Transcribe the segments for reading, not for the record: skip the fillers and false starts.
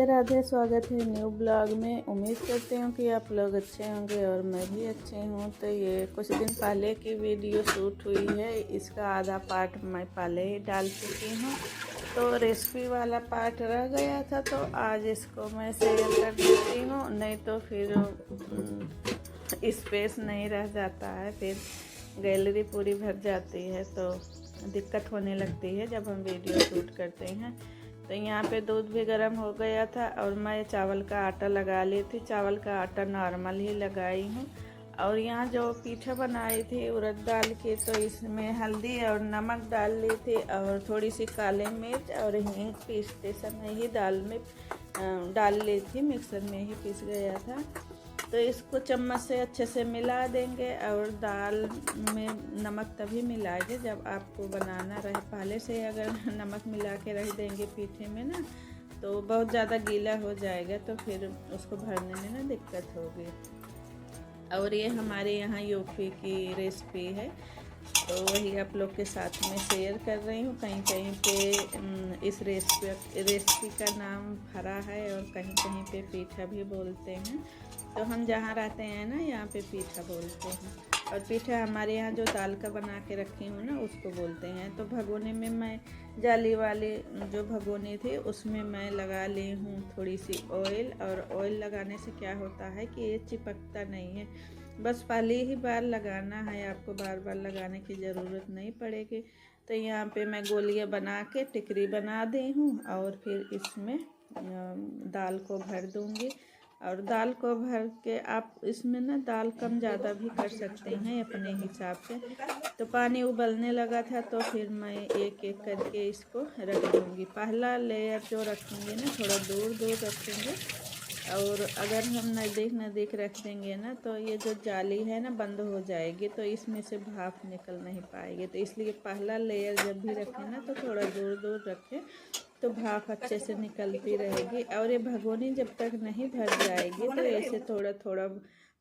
राधे स्वागत है new blog में। उम्मीद करती हूँ कि आप लोग अच्छे होंगे और मैं भी अच्छी हूँ। तो ये कुछ दिन पहले की वीडियो शूट हुई है, इसका आधा पार्ट मैं पहले ही डाल चुकी हूँ। तो रेसिपी वाला पार्ट रह गया था, तो आज इसको मैं शेयर कर देती हूँ, नहीं तो फिर स्पेस नहीं रह जाता है, फिर गैलरी पूरी भर जाती है तो दिक्कत होने लगती है जब हम वीडियो शूट करते हैं। तो यहाँ पे दूध भी गर्म हो गया था और मैं चावल का आटा लगा ली थी। चावल का आटा नॉर्मल ही लगाई हूँ। और यहाँ जो पीठा बनाई थी उड़द दाल की, तो इसमें हल्दी और नमक डाल ली थी और थोड़ी सी काली मिर्च और हींग पीसते समय ही दाल में डाल ली थी, मिक्सर में ही पीस गया था। तो इसको चम्मच से अच्छे से मिला देंगे। और दाल में नमक तभी मिलाएंगे जब आपको बनाना रहे। पहले से अगर नमक मिला के रख देंगे पीठे में ना, तो बहुत ज़्यादा गीला हो जाएगा, तो फिर उसको भरने में ना दिक्कत होगी। और ये हमारे यहाँ यूपी की रेसिपी है, तो वही आप लोग के साथ में शेयर कर रही हूँ। कहीं कहीं पे इस रेसिपी का नाम फरा है और कहीं कहीं पे पीठा भी बोलते हैं। तो हम जहाँ रहते हैं ना, यहाँ पे पीठा बोलते हैं। और पीठा हमारे यहाँ जो दाल का बना के रखी हूँ ना, उसको बोलते हैं। तो भगोने में मैं जाली वाली जो भगोनी थी उसमें मैं लगा ली हूँ थोड़ी सी ऑयल। और ऑयल लगाने से क्या होता है कि ये चिपकता नहीं है, बस पहली ही बार लगाना है, आपको बार बार लगाने की ज़रूरत नहीं पड़ेगी। तो यहाँ पे मैं गोलियाँ बना के टिकरी बना दी हूँ और फिर इसमें दाल को भर दूँगी। और दाल को भर के आप इसमें ना दाल कम ज़्यादा भी कर सकते हैं अपने हिसाब से। तो पानी उबलने लगा था, तो फिर मैं एक एक करके इसको रख दूँगी। पहला लेयर जो रखेंगे ना, थोड़ा दूर दूर रखेंगे। और अगर हम नज़दीक रख देंगे ना, तो ये जो जाली है ना बंद हो जाएगी, तो इसमें से भाप निकल नहीं पाएगी। तो इसलिए पहला लेयर जब भी रखें ना, तो थोड़ा दूर दूर रखें, तो भाप अच्छे से निकलती रहेगी। और ये भगोनी जब तक नहीं भर जाएगी, तो ऐसे थोड़ा थोड़ा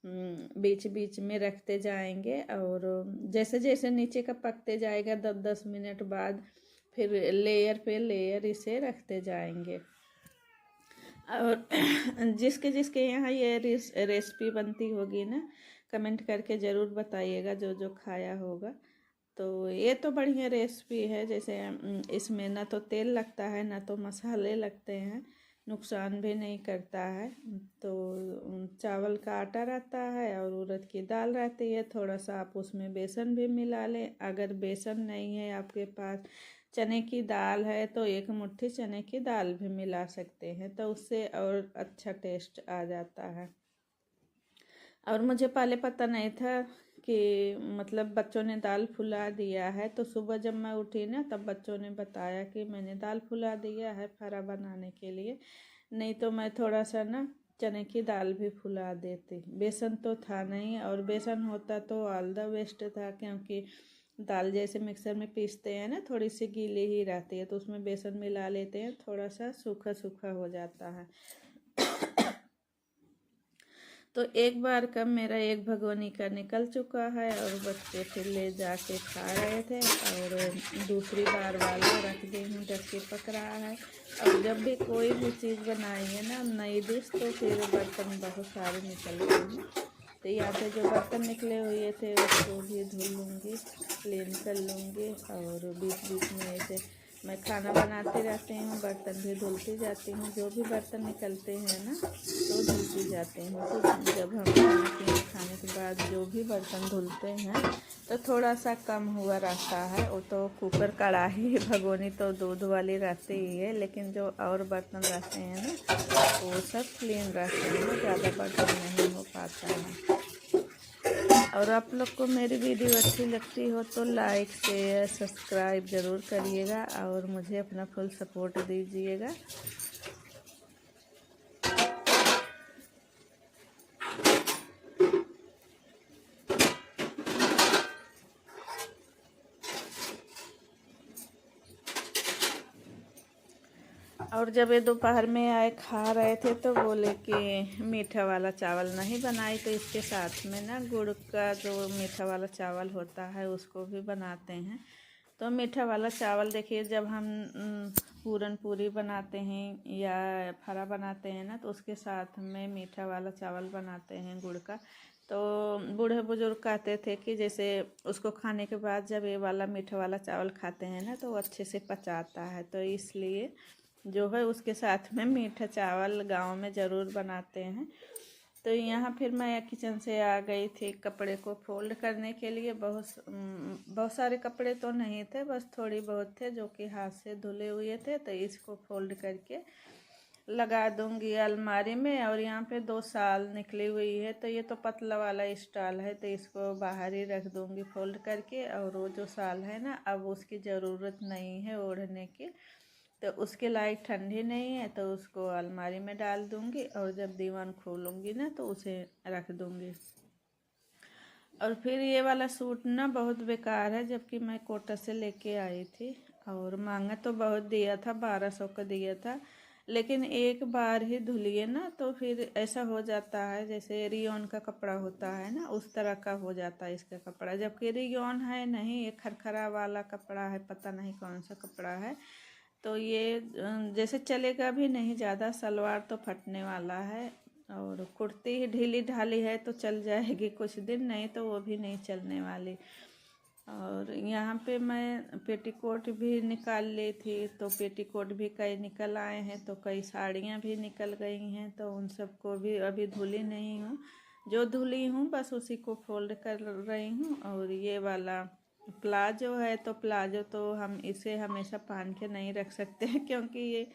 बीच बीच में रखते जाएंगे। और जैसे जैसे नीचे का पकते जाएगा 10-10 मिनट बाद, फिर लेयर पे लेयर इसे रखते जाएंगे। और जिसके जिसके यहाँ ये रेसिपी बनती होगी ना, कमेंट करके ज़रूर बताइएगा, जो जो खाया होगा। तो ये तो बढ़िया रेसिपी है। जैसे इसमें ना तो तेल लगता है ना तो मसाले लगते हैं, नुकसान भी नहीं करता है। तो चावल का आटा रहता है और उड़द की दाल रहती है। थोड़ा सा आप उसमें बेसन भी मिला लें। अगर बेसन नहीं है आपके पास, चने की दाल है, तो एक मुट्ठी चने की दाल भी मिला सकते हैं, तो उससे और अच्छा टेस्ट आ जाता है। और मुझे पहले पता नहीं था कि मतलब बच्चों ने दाल फुला दिया है। तो सुबह जब मैं उठी ना, तब बच्चों ने बताया कि मैंने दाल फुला दिया है फरा बनाने के लिए। नहीं तो मैं थोड़ा सा ना चने की दाल भी फुला देती। बेसन तो था नहीं, और बेसन होता तो ऑल द बेस्ट था, क्योंकि दाल जैसे मिक्सर में पीसते हैं ना, थोड़ी सी गीली ही रहती है, तो उसमें बेसन मिला लेते हैं, थोड़ा सा सूखा सूखा हो जाता है। तो एक बार का मेरा एक भगोनी का निकल चुका है और बच्चे फिर ले जाके खा रहे थे। और दूसरी बार वाला रख दी हूँ जब कि पक रहा है। और जब भी कोई भी चीज़ बनाएंगे ना नई डिश, तो फिर बर्तन बहुत सारे निकलते हैं। तो यहाँ पे जो बर्तन निकले हुए थे उसको भी धुल लूँगी, क्लीन कर लूँगी। और बीच बीच में ऐसे मैं खाना बनाते रहती हूँ, बर्तन भी धुलती जाती हूँ। जो भी बर्तन निकलते हैं ना, तो धुलती जाती हूँ। तो जब हम खाने के बाद जो भी बर्तन धुलते हैं, तो थोड़ा सा कम हुआ रहता है। वो तो कुकर, कढ़ाई, भगोनी तो दूध वाली रहती ही है, लेकिन जो और बर्तन रहते हैं ना, वो सब क्लीन रहते हैं, ज़्यादा बर्तन नहीं हो पाता है। और आप लोग को मेरी वीडियो अच्छी लगती हो तो लाइक शेयर सब्सक्राइब ज़रूर करिएगा और मुझे अपना फुल सपोर्ट दीजिएगा। और जब ये दोपहर में आए खा रहे थे, तो बोले कि मीठा वाला चावल नहीं बनाई। तो इसके साथ में ना गुड़ का जो मीठा वाला चावल होता है उसको भी बनाते हैं। तो मीठा वाला चावल देखिए, जब हम पूरन पूरी बनाते हैं या फरा बनाते हैं ना, तो उसके साथ में मीठा वाला चावल बनाते हैं गुड़ का। तो बूढ़े बुजुर्ग कहते थे कि जैसे उसको खाने के बाद जब ये वाला मीठा वाला चावल खाते हैं ना तो वो अच्छे से पचाता है, तो इसलिए जो है उसके साथ में मीठा चावल गांव में ज़रूर बनाते हैं। तो यहाँ फिर मैं किचन से आ गई थी कपड़े को फोल्ड करने के लिए। बहुत सारे कपड़े तो नहीं थे, बस थोड़ी बहुत थे जो कि हाथ से धुले हुए थे, तो इसको फोल्ड करके लगा दूंगी अलमारी में। और यहाँ पे 2 शाल निकली हुई है, तो ये तो पतला वाला स्टाइल है, तो इसको बाहर ही रख दूंगी फोल्ड करके। और वो जो शाल है ना, अब उसकी ज़रूरत नहीं है ओढ़ने की, तो उसके लायक ठंडी नहीं है, तो उसको अलमारी में डाल दूंगी और जब दीवान खोलूंगी ना तो उसे रख दूंगी। और फिर ये वाला सूट ना बहुत बेकार है, जबकि मैं कोटा से लेके आई थी और महंगा तो बहुत दिया था, 1200 का दिया था, लेकिन एक बार ही धुलिए ना तो फिर ऐसा हो जाता है जैसे रियोन का कपड़ा होता है ना, उस तरह का हो जाता है इसका कपड़ा। जबकि रियोन है नहीं, ये खरखरा वाला कपड़ा है, पता नहीं कौन सा कपड़ा है। तो ये जैसे चलेगा भी नहीं ज़्यादा, सलवार तो फटने वाला है और कुर्ती ही ढीली ढाली है तो चल जाएगी कुछ दिन, नहीं तो वो भी नहीं चलने वाली। और यहाँ पे मैं पेटीकोट भी निकाल ली थी, तो पेटीकोट भी कई निकल आए हैं, तो कई साड़ियाँ भी निकल गई हैं, तो उन सबको भी अभी धुली नहीं हूँ। जो धुली हूँ बस उसी को फोल्ड कर रही हूँ। और ये वाला प्लाजो है, तो प्लाजो तो हम इसे हमेशा पहन के नहीं रख सकते क्योंकि ये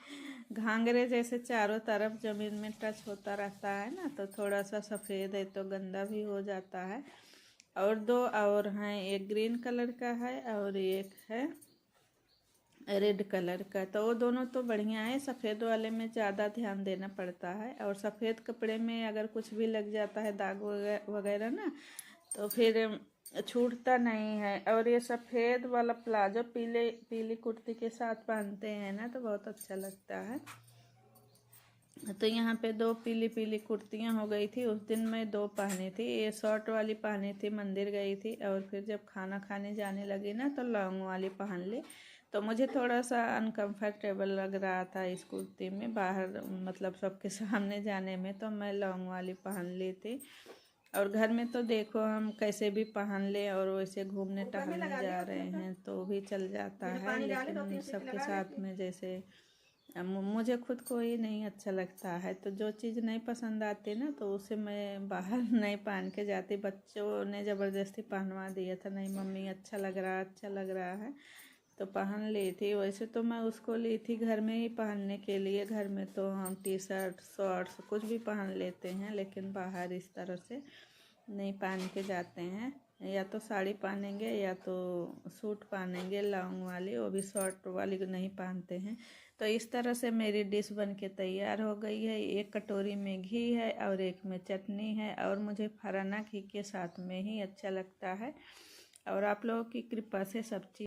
घाघरे जैसे चारों तरफ ज़मीन में टच होता रहता है ना, तो थोड़ा सा सफ़ेद है तो गंदा भी हो जाता है। और 2 और हैं, एक ग्रीन कलर का है और एक है रेड कलर का, तो वो दोनों तो बढ़िया है। सफ़ेद वाले में ज़्यादा ध्यान देना पड़ता है, और सफ़ेद कपड़े में अगर कुछ भी लग जाता है दाग वगैरह ना, तो फिर छूटता नहीं है। और ये सफ़ेद वाला प्लाजो पीली कुर्ती के साथ पहनते हैं ना तो बहुत अच्छा लगता है। तो यहाँ पे 2 पीली पीली कुर्तियाँ हो गई थी। उस दिन मैं 2 पहनी थी, ये शॉर्ट वाली पहनी थी, मंदिर गई थी, और फिर जब खाना खाने जाने लगी ना तो लॉन्ग वाली पहन ली। तो मुझे थोड़ा सा अनकंफर्टेबल लग रहा था इस कुर्ती में, बाहर मतलब सबके सामने जाने में, तो मैं लॉन्ग वाली पहन ली थी। और घर में तो देखो हम कैसे भी पहन ले और वैसे घूमने टहलने जा रहे हैं तो भी चल जाता है, लेकिन सबके साथ में जैसे मुझे खुद को ही नहीं अच्छा लगता है। तो जो चीज़ नहीं पसंद आती ना तो उसे मैं बाहर नहीं पहन के जाती। बच्चों ने ज़बरदस्ती पहनवा दिया था, नहीं मम्मी अच्छा लग रहा है, तो पहन ली थी। वैसे तो मैं उसको ली थी घर में ही पहनने के लिए, घर में तो हम टी शर्ट शॉर्ट्स कुछ भी पहन लेते हैं, लेकिन बाहर इस तरह से नहीं पहन के जाते हैं। या तो साड़ी पहनेंगे या तो सूट पहनेंगे लॉन्ग वाली, वो भी शॉर्ट वाली नहीं पहनते हैं। तो इस तरह से मेरी डिश बन के तैयार हो गई है। एक कटोरी में घी है और एक में चटनी है, और मुझे फराना घी के साथ में ही अच्छा लगता है। और आप लोगों की कृपा से सब चीज़